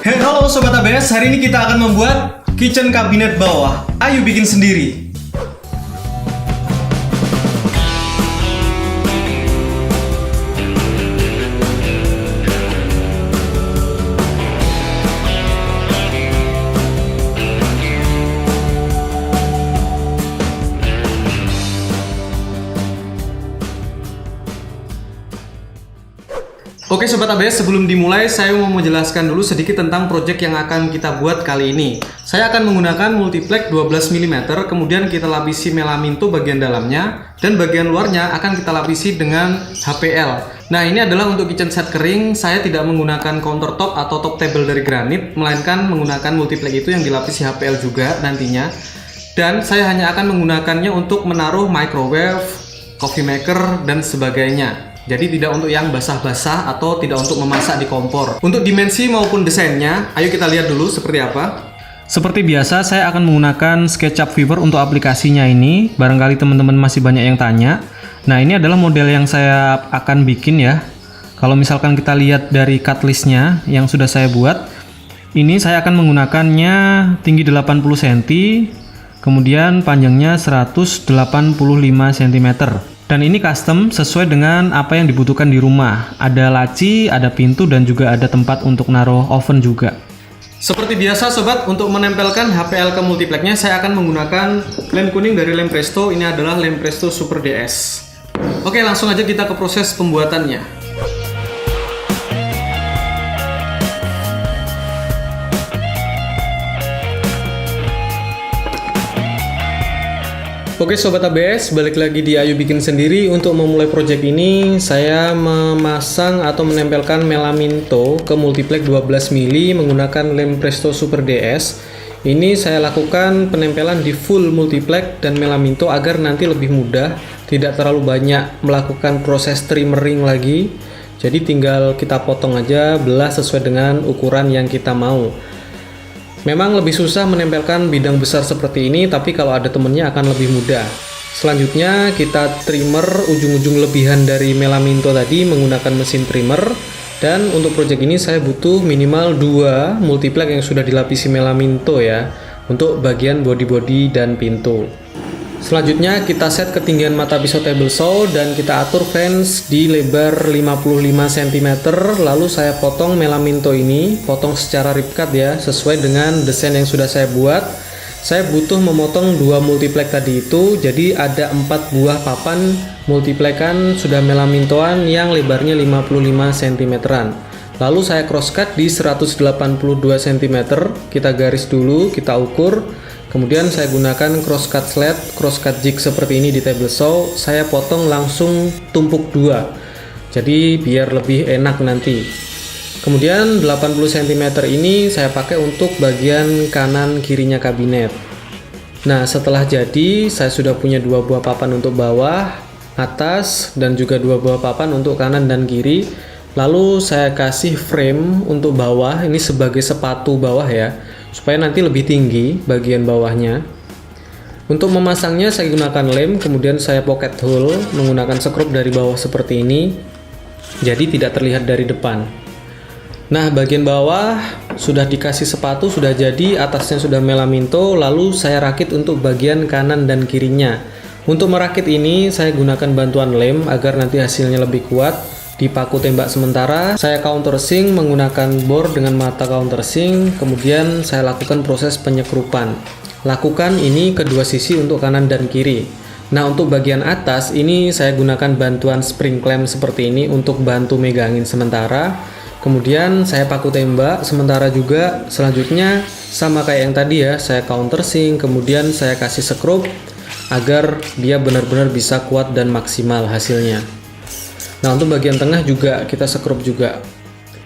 Halo Sobat ABS, hari ini kita akan membuat kitchen cabinet bawah. Ayo bikin sendiri. Oke Sobat ABS, sebelum dimulai saya mau menjelaskan dulu sedikit tentang project yang akan kita buat kali ini. Saya akan menggunakan multiplex 12 mm, kemudian kita lapisi melaminto bagian dalamnya, dan bagian luarnya akan kita lapisi dengan HPL. Nah, ini adalah untuk kitchen set kering. Saya tidak menggunakan countertop atau top table dari granit, melainkan menggunakan multiplex itu yang dilapisi HPL juga nantinya. Dan saya hanya akan menggunakannya untuk menaruh microwave, coffee maker, dan sebagainya. Jadi tidak untuk yang basah-basah atau tidak untuk memasak di kompor. Untuk dimensi maupun desainnya, ayo kita lihat dulu seperti apa. Seperti biasa, saya akan menggunakan SketchUp Viewer untuk aplikasinya ini. Barangkali teman-teman masih banyak yang tanya. Nah, ini adalah model yang saya akan bikin ya. Kalau misalkan kita lihat dari cut listnya yang sudah saya buat, ini saya akan menggunakannya tinggi 80 cm, kemudian panjangnya 185 cm. Dan ini custom sesuai dengan apa yang dibutuhkan di rumah. Ada laci, ada pintu, dan juga ada tempat untuk naruh oven juga. Seperti biasa sobat, untuk menempelkan HPL ke multiplexnya saya akan menggunakan lem kuning dari lem Presto. Ini adalah lem Presto Super DS. Oke, langsung aja kita ke proses pembuatannya. Oke Sobat ABS, balik lagi di Ayo Bikin Sendiri. Untuk memulai project ini, saya memasang atau menempelkan melaminto ke multiplex 12 mm menggunakan lem Presto Super DS. Ini saya lakukan penempelan di full multiplex dan melaminto agar nanti lebih mudah, tidak terlalu banyak melakukan proses trimmering lagi. Jadi tinggal kita potong aja, belah sesuai dengan ukuran yang kita mau. Memang lebih susah menempelkan bidang besar seperti ini, tapi kalau ada temennya akan lebih mudah. Selanjutnya kita trimmer ujung-ujung lebihan dari melaminto tadi menggunakan mesin trimmer. Dan untuk project ini saya butuh minimal 2 multiplex yang sudah dilapisi melaminto ya, untuk bagian body-body dan pintu. Selanjutnya kita set ketinggian mata pisau table saw dan kita atur flange di lebar 55 cm. Lalu saya potong melaminto ini, potong secara rip cut ya, sesuai dengan desain yang sudah saya buat. Saya butuh memotong 2 multiplex tadi itu, jadi ada 4 buah papan multiplexan sudah melamintoan yang lebarnya 55 cm-an. Lalu saya cross cut di 182 cm, kita garis dulu, kita ukur. Kemudian saya gunakan cross cut sled, cross cut jig seperti ini di table saw. Saya potong langsung tumpuk 2, jadi biar lebih enak nanti. Kemudian 80 cm ini saya pakai untuk bagian kanan kirinya kabinet. Nah, setelah jadi, saya sudah punya 2 buah papan untuk bawah, atas, dan juga 2 buah papan untuk kanan dan kiri. Lalu saya kasih frame untuk bawah, ini sebagai sepatu bawah ya, supaya nanti lebih tinggi bagian bawahnya. Untuk memasangnya saya gunakan lem, kemudian saya pocket hole menggunakan sekrup dari bawah seperti ini, jadi tidak terlihat dari depan. Nah, bagian bawah sudah dikasih sepatu, sudah jadi, atasnya sudah melaminto. Lalu saya rakit untuk bagian kanan dan kirinya. Untuk merakit ini saya gunakan bantuan lem agar nanti hasilnya lebih kuat. Di paku tembak sementara saya countersink menggunakan bor dengan mata countersink, kemudian saya lakukan proses penyekrupan. Lakukan ini kedua sisi untuk kanan dan kiri. Nah, untuk bagian atas ini saya gunakan bantuan spring clamp seperti ini untuk bantu megangin sementara. Kemudian saya paku tembak sementara juga. Selanjutnya sama kayak yang tadi ya, saya countersink, kemudian saya kasih sekrup agar dia benar-benar bisa kuat dan maksimal hasilnya. Nah, untuk bagian tengah juga kita sekrup juga.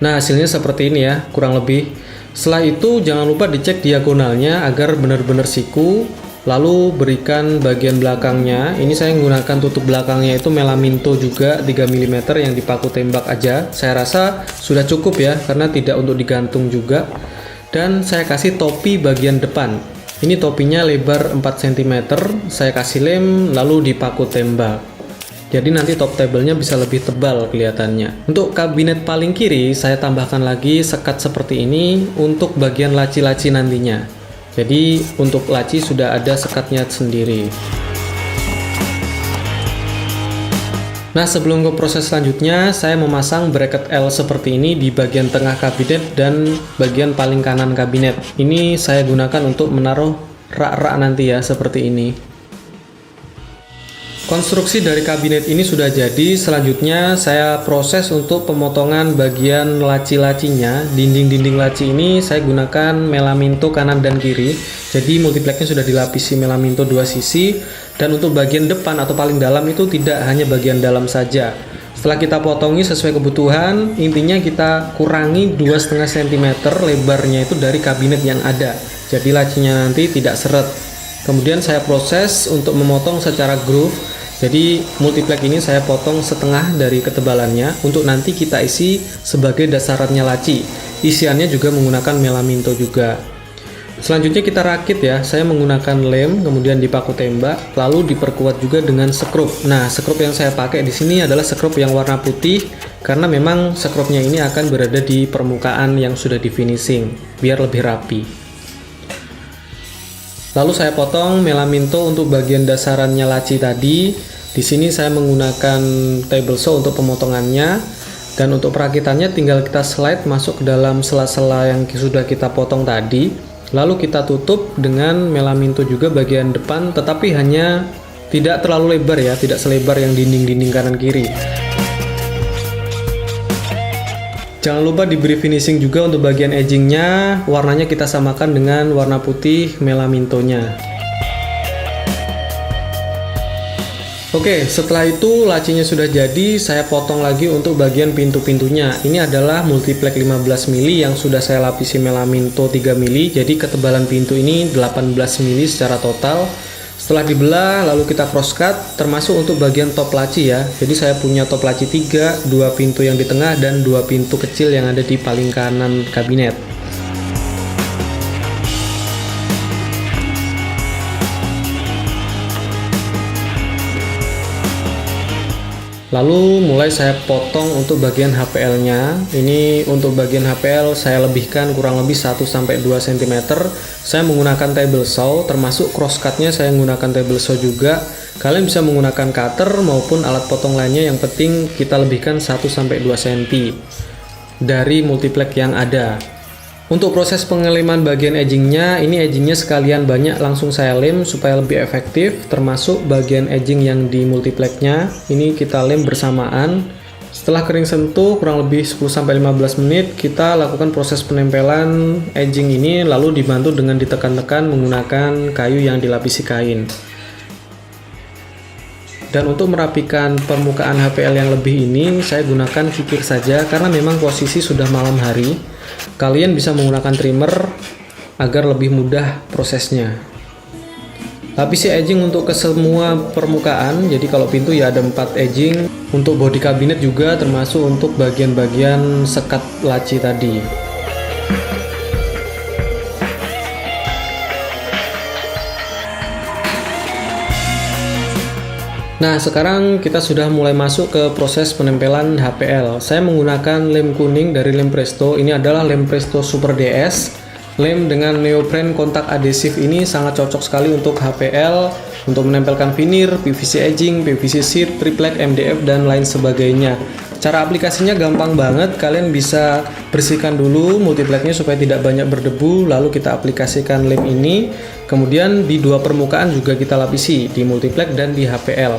Nah, hasilnya seperti ini ya, kurang lebih. Setelah itu jangan lupa dicek diagonalnya agar benar-benar siku. Lalu berikan bagian belakangnya. Ini saya menggunakan tutup belakangnya itu melaminto juga 3 mm yang dipaku tembak aja. Saya rasa sudah cukup ya, karena tidak untuk digantung juga. Dan saya kasih topi bagian depan. Ini topinya lebar 4 cm. Saya kasih lem lalu dipaku tembak. Jadi nanti top tabelnya bisa lebih tebal kelihatannya. Untuk kabinet paling kiri, saya tambahkan lagi sekat seperti ini untuk bagian laci-laci nantinya. Jadi untuk laci sudah ada sekatnya sendiri. Nah, sebelum ke proses selanjutnya, saya memasang bracket L seperti ini di bagian tengah kabinet dan bagian paling kanan kabinet. Ini saya gunakan untuk menaruh rak-rak nanti ya, seperti ini. Konstruksi dari kabinet ini sudah jadi. Selanjutnya saya proses untuk pemotongan bagian laci-lacinya. Dinding-dinding laci ini saya gunakan melaminto kanan dan kiri. Jadi multipleknya sudah dilapisi melaminto dua sisi. Dan untuk bagian depan atau paling dalam itu tidak hanya bagian dalam saja. Setelah kita potongi sesuai kebutuhan, intinya kita kurangi 2,5 cm lebarnya itu dari kabinet yang ada. Jadi lacinya nanti tidak seret. Kemudian saya proses untuk memotong secara groove. Jadi multiplek ini saya potong setengah dari ketebalannya untuk nanti kita isi sebagai dasarannya laci. Isiannya juga menggunakan melaminto juga. Selanjutnya kita rakit ya. Saya menggunakan lem, kemudian dipaku tembak, lalu diperkuat juga dengan sekrup. Nah, sekrup yang saya pakai di sini adalah sekrup yang warna putih karena memang sekrupnya ini akan berada di permukaan yang sudah di finishing biar lebih rapi. Lalu saya potong melaminto untuk bagian dasarannya laci tadi. Di sini saya menggunakan table saw untuk pemotongannya. Dan untuk perakitannya tinggal kita slide masuk ke dalam sela-sela yang sudah kita potong tadi. Lalu kita tutup dengan melaminto juga bagian depan, tetapi hanya tidak terlalu lebar ya, tidak selebar yang dinding-dinding kanan kiri. Jangan lupa diberi finishing juga untuk bagian edgingnya, warnanya kita samakan dengan warna putih melamintonya. Oke, setelah itu lacinya sudah jadi, saya potong lagi untuk bagian pintu-pintunya. Ini adalah multiplek 15 mili yang sudah saya lapisi melaminto 3 mili, jadi ketebalan pintu ini 18 mili secara total. Setelah dibelah, lalu kita cross cut, termasuk untuk bagian top laci ya. Jadi saya punya top laci 3, 2 pintu yang di tengah, dan 2 pintu kecil yang ada di paling kanan kabinet. Lalu mulai saya potong untuk bagian HPL-nya. Ini untuk bagian HPL saya lebihkan kurang lebih 1-2 cm. Saya menggunakan table saw, termasuk cross cut-nya saya menggunakan table saw juga. Kalian bisa menggunakan cutter maupun alat potong lainnya, yang penting kita lebihkan 1-2 cm dari multiplek yang ada. Untuk proses pengeleman bagian edgingnya, ini edgingnya sekalian banyak langsung saya lem supaya lebih efektif, termasuk bagian edging yang di multipleknya. Ini kita lem bersamaan. Setelah kering sentuh kurang lebih 10-15 menit, kita lakukan proses penempelan edging ini, lalu dibantu dengan ditekan-tekan menggunakan kayu yang dilapisi kain. Dan untuk merapikan permukaan HPL yang lebih ini, saya gunakan kikir saja karena memang posisi sudah malam hari. Kalian bisa menggunakan trimmer agar lebih mudah prosesnya. Lapisi edging untuk ke semua permukaan. Jadi kalau pintu ya ada 4 edging. Untuk bodi kabinet juga, termasuk untuk bagian-bagian sekat laci tadi. Nah, sekarang kita sudah mulai masuk ke proses penempelan HPL. Saya menggunakan lem kuning dari lem Presto. Ini adalah lem Presto Super DS. Lem dengan neoprene kontak adhesif ini sangat cocok sekali untuk HPL, untuk menempelkan veneer, PVC edging, PVC sheet, triplek, MDF, dan lain sebagainya. Cara aplikasinya gampang banget. Kalian bisa bersihkan dulu multipleknya supaya tidak banyak berdebu, lalu kita aplikasikan lem ini. Kemudian di dua permukaan juga kita lapisi, di multiplek dan di HPL.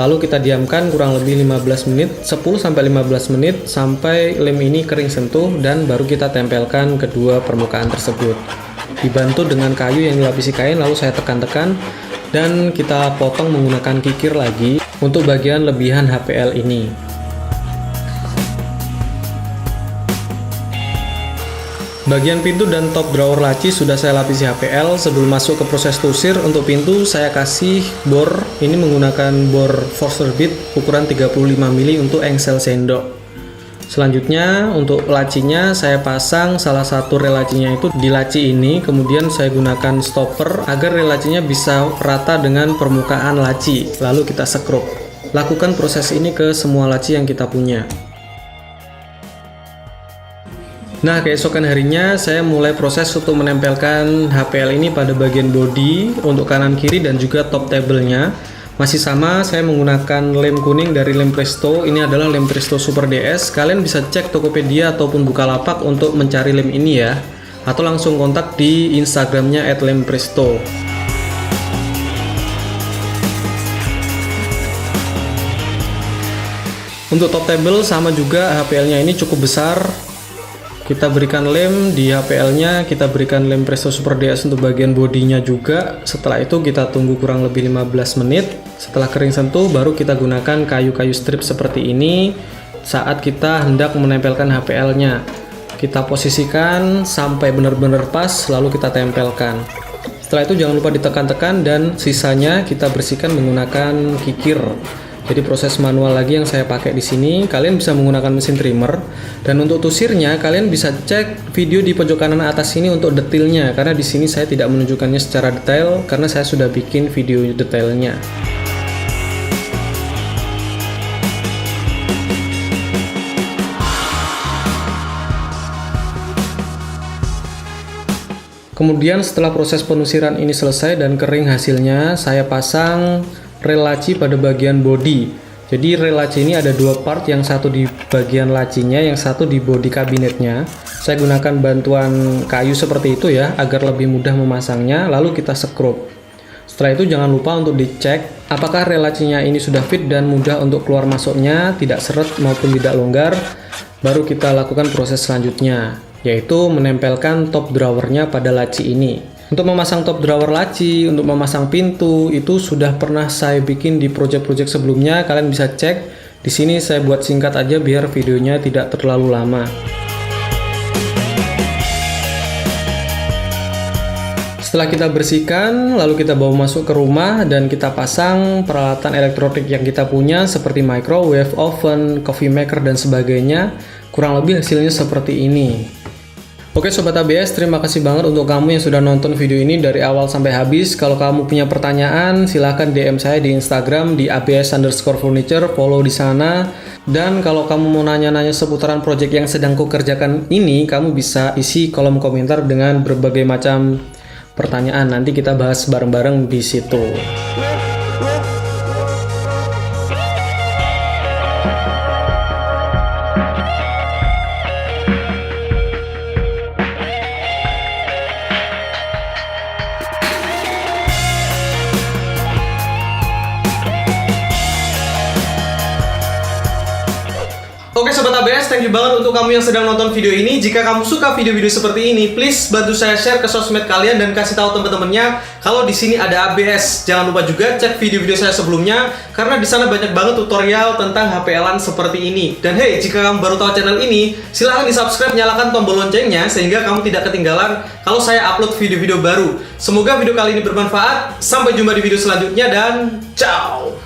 Lalu kita diamkan kurang lebih 15 menit, 10-15 menit sampai lem ini kering sentuh, dan baru kita tempelkan kedua permukaan tersebut. Dibantu dengan kayu yang dilapisi kain, lalu saya tekan-tekan dan kita potong menggunakan kikir lagi untuk bagian lebihan HPL ini. Bagian pintu dan top drawer laci sudah saya lapisi HPL. Sebelum masuk ke proses tusir, untuk pintu saya kasih bor. Ini menggunakan bor Forstner bit ukuran 35 mili untuk engsel sendok. Selanjutnya untuk lacinya saya pasang salah satu rel lacinya itu di laci ini. Kemudian saya gunakan stopper agar rel lacinya bisa rata dengan permukaan laci. Lalu kita sekrup. lakukan proses ini ke semua laci yang kita punya. Nah, keesokan harinya saya mulai proses untuk menempelkan HPL ini pada bagian bodi untuk kanan kiri dan juga top table-nya. Masih sama, saya menggunakan lem kuning dari Lem Presto. Ini adalah Lem Presto Super DS. Kalian bisa cek Tokopedia ataupun Bukalapak untuk mencari lem ini ya, atau langsung kontak di Instagramnya @lempresto. Untuk top table sama juga, HPL-nya ini cukup besar. Kita berikan lem di HPL-nya, kita berikan Lem Presto Super DS untuk bagian bodinya juga. Setelah itu kita tunggu kurang lebih 15 menit. Setelah kering sentuh, baru kita gunakan kayu-kayu strip seperti ini saat kita hendak menempelkan HPL-nya. Kita posisikan sampai benar-benar pas, lalu kita tempelkan. Setelah itu jangan lupa ditekan-tekan dan sisanya kita bersihkan menggunakan kikir. Jadi proses manual lagi yang saya pakai di sini. Kalian bisa menggunakan mesin trimmer, dan untuk tusirnya kalian bisa cek video di pojok kanan atas ini untuk detailnya, karena di sini saya tidak menunjukkannya secara detail karena saya sudah bikin video detailnya. Kemudian setelah proses penusiran ini selesai dan kering hasilnya, saya pasang rel laci pada bagian bodi. Jadi rel laci ini ada dua part, yang satu di bagian lacinya, yang satu di bodi kabinetnya. Saya gunakan bantuan kayu seperti itu ya, agar lebih mudah memasangnya, lalu kita sekrup. Setelah itu jangan lupa untuk dicek apakah rel lacinya ini sudah fit dan mudah untuk keluar masuknya, tidak seret maupun tidak longgar. Baru kita lakukan proses selanjutnya, yaitu menempelkan top drawernya pada laci ini. Untuk memasang top drawer laci, untuk memasang pintu, itu sudah pernah saya bikin di project-project sebelumnya. Kalian bisa cek. Di sini saya buat singkat aja biar videonya tidak terlalu lama. Setelah kita bersihkan, lalu kita bawa masuk ke rumah dan kita pasang peralatan elektronik yang kita punya seperti microwave, oven, coffee maker, dan sebagainya. Kurang lebih hasilnya seperti ini. Oke Sobat ABS, terima kasih banget untuk kamu yang sudah nonton video ini dari awal sampai habis. Kalau kamu punya pertanyaan, silahkan DM saya di Instagram di abs_furniture, follow di sana. Dan kalau kamu mau nanya-nanya seputaran project yang sedang kukerjakan ini, kamu bisa isi kolom komentar dengan berbagai macam pertanyaan. Nanti kita bahas bareng-bareng di situ. Oke Sobat ABS, thank you banget untuk kamu yang sedang nonton video ini. Jika kamu suka video-video seperti ini, please bantu saya share ke sosmed kalian dan kasih tahu teman-temannya kalau di sini ada ABS. Jangan lupa juga cek video-video saya sebelumnya, karena di sana banyak banget tutorial tentang HPL-an seperti ini. Dan hey, jika kamu baru tahu channel ini, silahkan di-subscribe, nyalakan tombol loncengnya sehingga kamu tidak ketinggalan kalau saya upload video-video baru. Semoga video kali ini bermanfaat. Sampai jumpa di video selanjutnya dan ciao.